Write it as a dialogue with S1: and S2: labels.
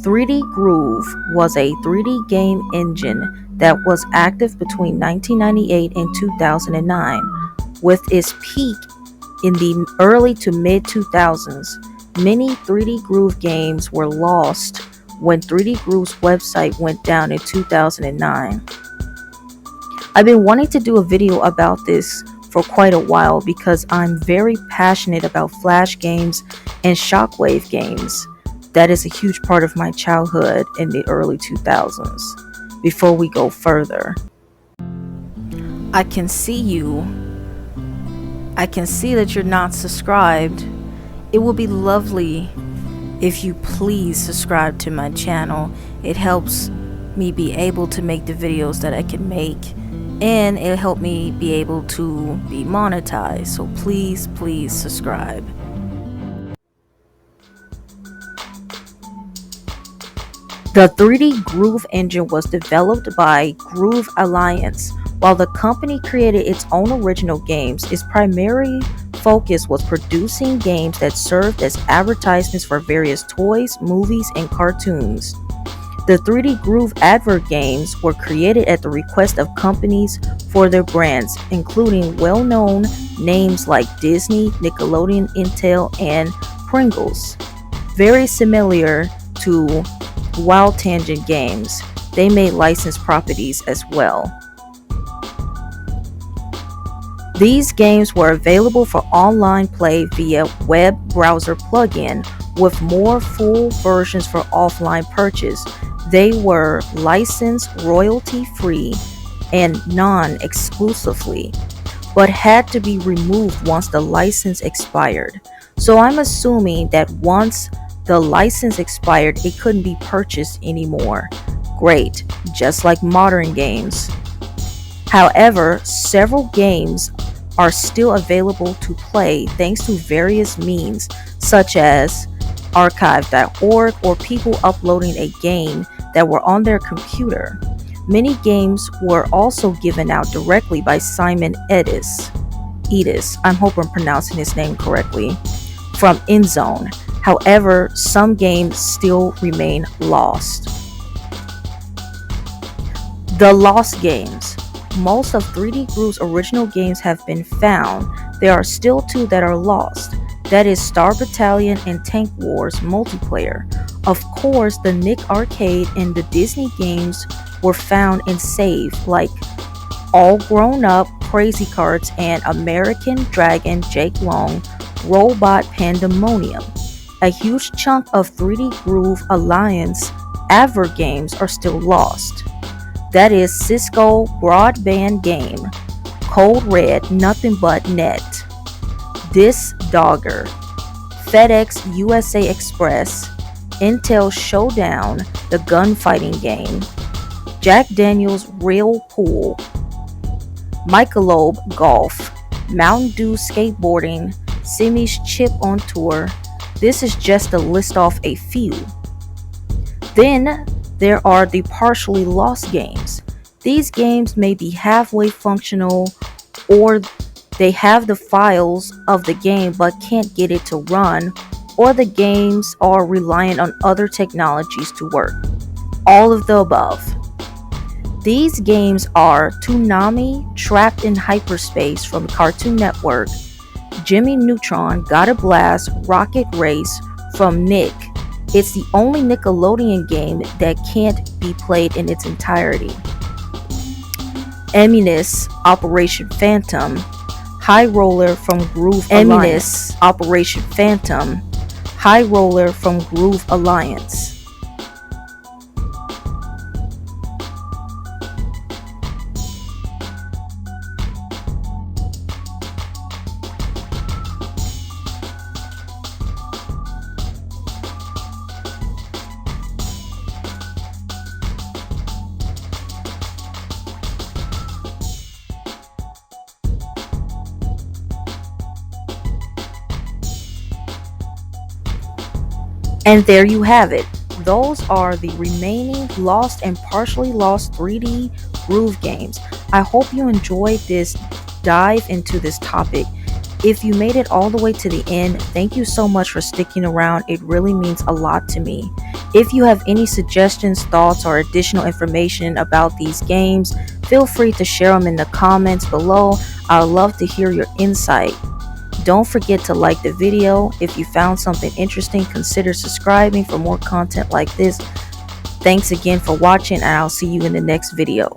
S1: 3D Groove was a 3D game engine that was active between 1998 and 2009, with its peak in the early to mid 2000s. Many 3D Groove games were lost when 3D Groove's website went down in 2009. I've been wanting to do a video about this for quite a while because I'm very passionate about Flash games and Shockwave games. That is a huge part of my childhood in the early 2000s. Before we go further, I can see that you're not subscribed. It will be lovely if you please subscribe to my channel. It helps me be able to make the videos that I can make, and it'll help me be able to be monetized. So please subscribe. The 3D Groove engine was developed by Groove Alliance. While the company created its own original games, its primary focus was producing games that served as advertisements for various toys, movies, and cartoons. The 3D Groove advert games were created at the request of companies for their brands, including well-known names like Disney, Nickelodeon, Intel, and Pringles. Very similar to Wild Tangent Games, they made licensed properties as well. These games were available for online play via web browser plugin, with more full versions for offline purchase. They were licensed royalty-free and non-exclusively, but had to be removed once the license expired. So I'm assuming that once the license expired, it couldn't be purchased anymore. Great, just like modern games. However, several games are still available to play thanks to various means, such as archive.org or people uploading a game that were on their computer. Many games were also given out directly by Simon Edis, I hope I'm pronouncing his name correctly, from InZone. However, some games still remain lost. The lost games. Most of 3D Groove's original games have been found. There are still two that are lost. That is Star Battalion and Tank Wars multiplayer. Of course, the Nick Arcade and the Disney games were found and saved, like All Grown Up, Crazy Cards, and American Dragon Jake Long, Robot Pandemonium. A huge chunk of 3D Groove Alliance advert games are still lost. That is Cisco Broadband Game, Code Red, Nothing But Net, This Dogger, FedEx USA Express, Intel Showdown, the gunfighting game, Jack Daniel's Real Pool, Michelob Golf, Mountain Dew Skateboarding, Simi's Chip on Tour. This is just to list off a few. Then there are the partially lost games. These games may be halfway functional, or they have the files of the game but can't get it to run, or the games are reliant on other technologies to work. All of the above. These games are Toonami, Trapped in Hyperspace from Cartoon Network, Jimmy Neutron, Got a Blast, Rocket Race from Nick. It's the only Nickelodeon game that can't be played in its entirety. Eminus, Operation Phantom, High Roller from Groove Alliance. Operation Phantom, High Roller from Groove Alliance. And there you have it. Those are the remaining lost and partially lost 3D Groove games. I hope you enjoyed this dive into this topic. If you made it all the way to the end, thank you so much for sticking around. It really means a lot to me. If you have any suggestions, thoughts, or additional information about these games, feel free to share them in the comments below. I would love to hear your insight. Don't forget to like the video. If you found something interesting, consider subscribing for more content like this. Thanks again for watching, and I'll see you in the next video.